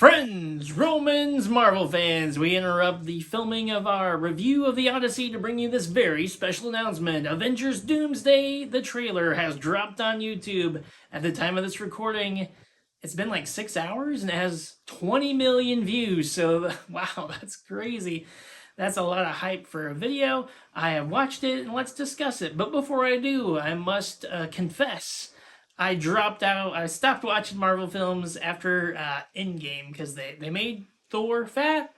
Friends, Romans, Marvel fans, we interrupt the filming of our review of the Odyssey to bring you this very special announcement. Avengers Doomsday, the trailer, has dropped on YouTube. At the time of this recording, it's been like 6 hours and it has 20 million views. So, wow, that's crazy. That's a lot of hype for a video. I have watched it and let's discuss it. But before I do, I must confess. I stopped watching Marvel films after Endgame because they made Thor fat,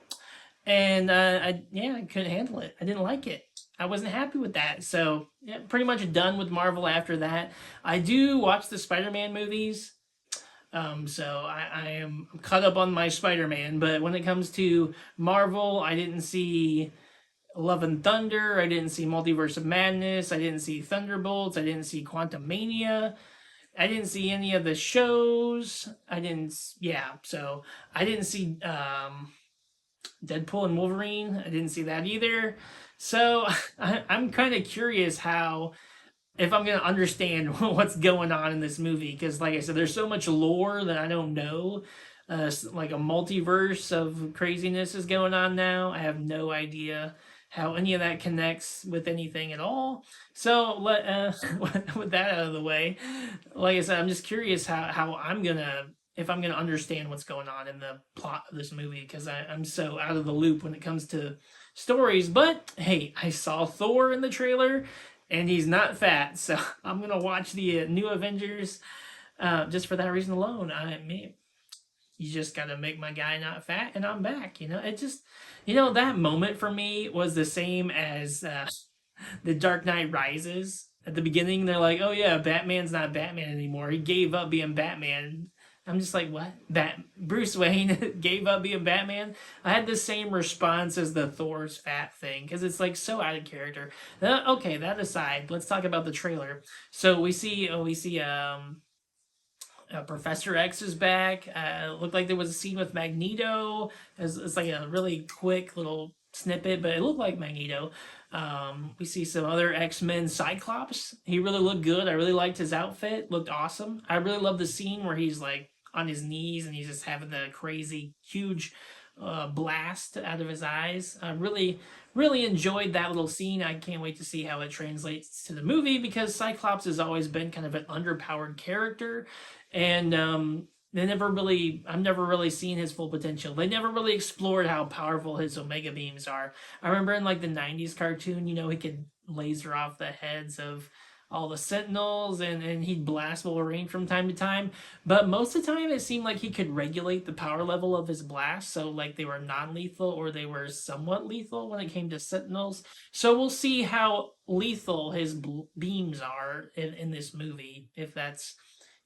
and I couldn't handle it. I didn't like it. I wasn't happy with that. So yeah, pretty much done with Marvel after that. I do watch the Spider-Man movies, so I am caught up on my Spider-Man. But when it comes to Marvel, I didn't see Love and Thunder. I didn't see Multiverse of Madness. I didn't see Thunderbolts. I didn't see Quantum Mania. I didn't see any of the shows. So I didn't see Deadpool and Wolverine. I didn't see that either. So I'm kind of curious if I'm going to understand what's going on in this movie. Because, like I said, there's so much lore that I don't know. Like a multiverse of craziness is going on now. I have no idea how any of that connects with anything at all. So with that out of the way, like I said, I'm just curious how if I'm gonna understand what's going on in the plot of this movie because I'm so out of the loop when it comes to stories. But hey, I saw Thor in the trailer, and he's not fat, so I'm gonna watch the new Avengers just for that reason alone. You just gotta make my guy not fat and I'm back. That moment for me was the same as the Dark Knight Rises. At the beginning, they're like, oh yeah, Batman's not Batman anymore. He gave up being Batman. I'm just like, what? Bruce Wayne gave up being Batman? I had the same response as the Thor's fat thing, because it's like so out of character. Okay, that aside, let's talk about the trailer. So we see Professor X is back. Looked like there was a scene with Magneto. It's like a really quick little snippet, but it looked like Magneto. We see some other X-Men. Cyclops. He really looked good. I really liked his outfit. Looked awesome. I really love the scene where he's like on his knees and he's just having the crazy huge blast out of his eyes. I really enjoyed that little scene. I can't wait to see how it translates to the movie because Cyclops has always been kind of an underpowered character, and I've never really seen his full potential. They never really explored how powerful his Omega beams are. I remember in like the 90s cartoon, he could laser off the heads of all the Sentinels and he'd blast Wolverine from time to time. But most of the time it seemed like he could regulate the power level of his blast. So like they were non-lethal or they were somewhat lethal when it came to Sentinels. So we'll see how lethal his beams are in this movie, if that's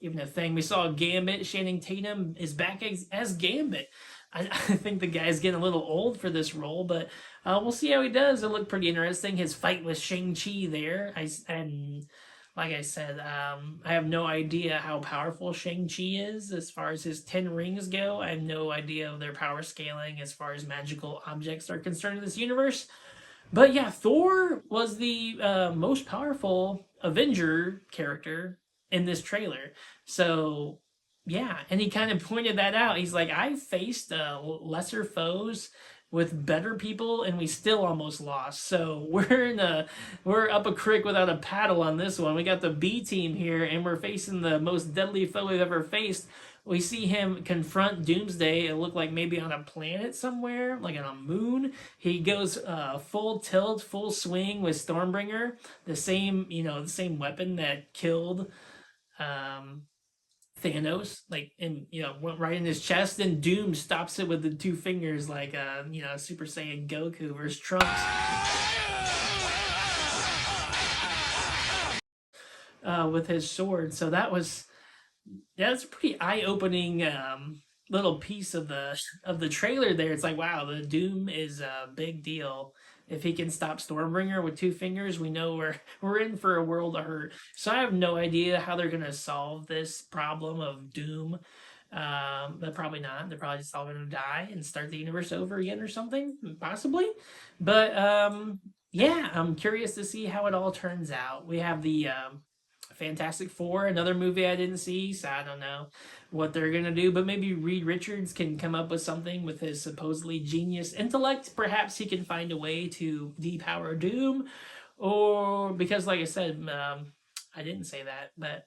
even a thing. We saw Gambit. Channing Tatum is back as Gambit. I think the guy's getting a little old for this role, but we'll see how he does. It looked pretty interesting. His fight with Shang-Chi there. And like I said, I have no idea how powerful Shang-Chi is as far as his 10 rings go. I have no idea of their power scaling as far as magical objects are concerned in this universe. But yeah, Thor was the most powerful Avenger character in this trailer. So yeah, and he kind of pointed that out. He's like, I faced lesser foes with better people, and we still almost lost. So we're up a creek without a paddle on this one. We got the B team here, and we're facing the most deadly foe we've ever faced. We see him confront Doomsday. It looked like maybe on a planet somewhere, like on a moon. He goes full tilt, full swing with Stormbringer, the same weapon that killed Thanos, went right in his chest, and Doom stops it with the two fingers, like Super Saiyan Goku versus Trunks with his sword. So that's a pretty eye-opening little piece of the trailer there. It's like, wow, the Doom is a big deal. If he can stop Stormbringer with two fingers, we know we're in for a world of hurt. So I have no idea how they're gonna solve this problem of Doom. But probably not. They're probably just all gonna die and start the universe over again or something, possibly. But yeah, I'm curious to see how it all turns out. We have the Fantastic Four, another movie I didn't see, so I don't know what they're gonna do. But maybe Reed Richards can come up with something with his supposedly genius intellect. Perhaps he can find a way to depower Doom, or because, like I said, I didn't say that, but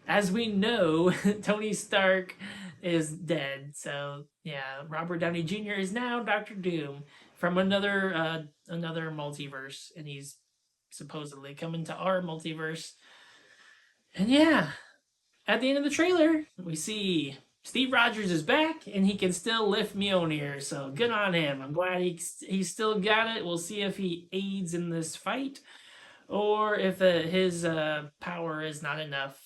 as we know, Tony Stark is dead. So yeah, Robert Downey Jr. is now Doctor Doom from another multiverse, and he's supposedly coming to our multiverse. And yeah, at the end of the trailer, we see Steve Rogers is back and he can still lift Mjolnir. So good on him. I'm glad he still got it. We'll see if he aids in this fight or if his power is not enough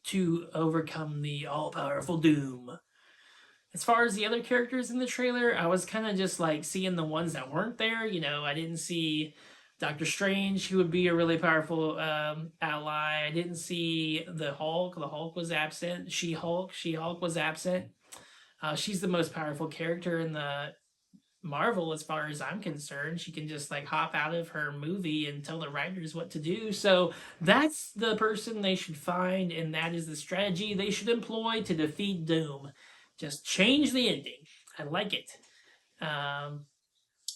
to overcome the all powerful Doom. As far as the other characters in the trailer, I was kind of just like seeing the ones that weren't there. You know, I didn't see Doctor Strange, who would be a really powerful ally. I didn't see the Hulk. The Hulk was absent. She Hulk was absent. She's the most powerful character in the Marvel, as far as I'm concerned. She can just like hop out of her movie and tell the writers what to do. So that's the person they should find, and that is the strategy they should employ to defeat Doom. Just change the ending. I like it. Um,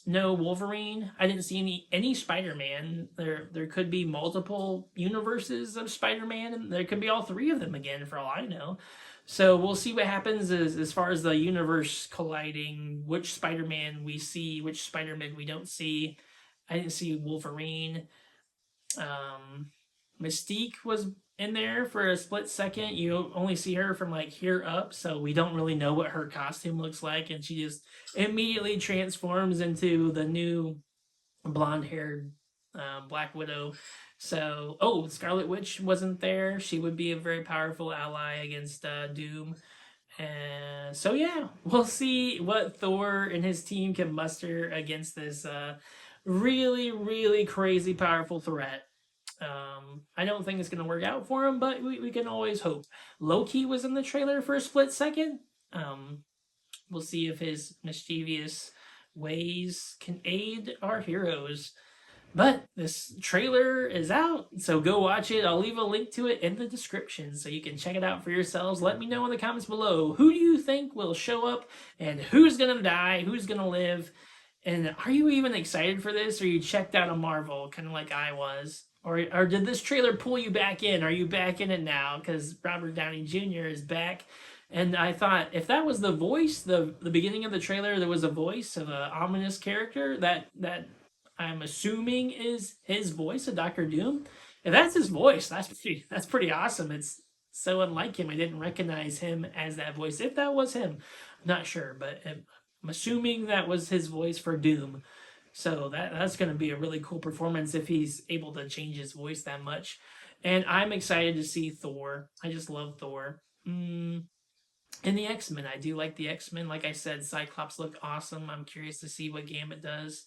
no Wolverine. I didn't see any Spider-Man. There could be multiple universes of Spider-Man, and there could be all three of them again for all I know. So we'll see what happens as far as the universe colliding, which Spider-Man we see, which Spider-Man we don't see. I didn't see Wolverine. Um, Mystique was in there for a split second. You only see her from like here up, so we don't really know what her costume looks like, and she just immediately transforms into the new blonde-haired Black Widow. So, oh, Scarlet Witch wasn't there. She would be a very powerful ally against Doom. And so, yeah, we'll see what Thor and his team can muster against this really, really crazy powerful threat. I don't think it's going to work out for him, but we can always hope. Loki was in the trailer for a split second. We'll see if his mischievous ways can aid our heroes. But this trailer is out, so go watch it. I'll leave a link to it in the description so you can check it out for yourselves. Let me know in the comments below, who do you think will show up and who's gonna die, who's gonna live, and are you even excited for this, or you checked out of Marvel, kind of like I was? Or did this trailer pull you back in? Are you back in it now? Because Robert Downey Jr. is back. And I thought, if that was the voice, the beginning of the trailer, there was a voice of an ominous character that I'm assuming is his voice of Doctor Doom. If that's his voice, that's pretty awesome. It's so unlike him. I didn't recognize him as that voice. If that was him, I'm not sure, but I'm assuming that was his voice for Doom. So that's going to be a really cool performance if he's able to change his voice that much. And I'm excited to see Thor. I just love Thor. And the X-Men. I do like the X-Men. Like I said, Cyclops look awesome. I'm curious to see what Gambit does.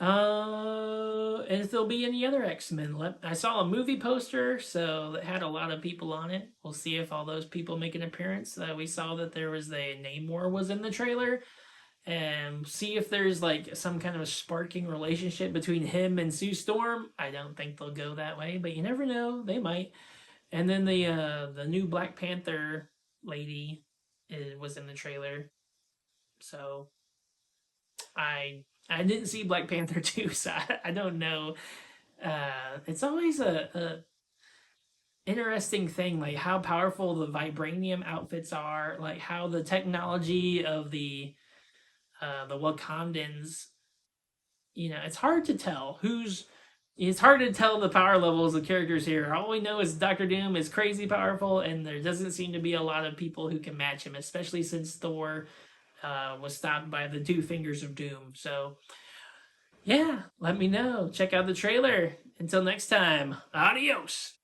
And if there'll be any other X-Men. I saw a movie poster, so that had a lot of people on it. We'll see if all those people make an appearance. We saw that there was Namor was in the trailer. And see if there's like some kind of a sparking relationship between him and Sue Storm. I don't think they'll go that way, but you never know. They might. And then the new Black Panther lady was in the trailer. So I didn't see Black Panther 2, so I don't know. It's always a interesting thing, like how powerful the vibranium outfits are, like how the technology of the Wakandans, it's hard to tell it's hard to tell the power levels of characters here. All we know is Doctor Doom is crazy powerful, and there doesn't seem to be a lot of people who can match him, especially since Thor was stopped by the two fingers of Doom. So, yeah, let me know. Check out the trailer. Until next time, adios.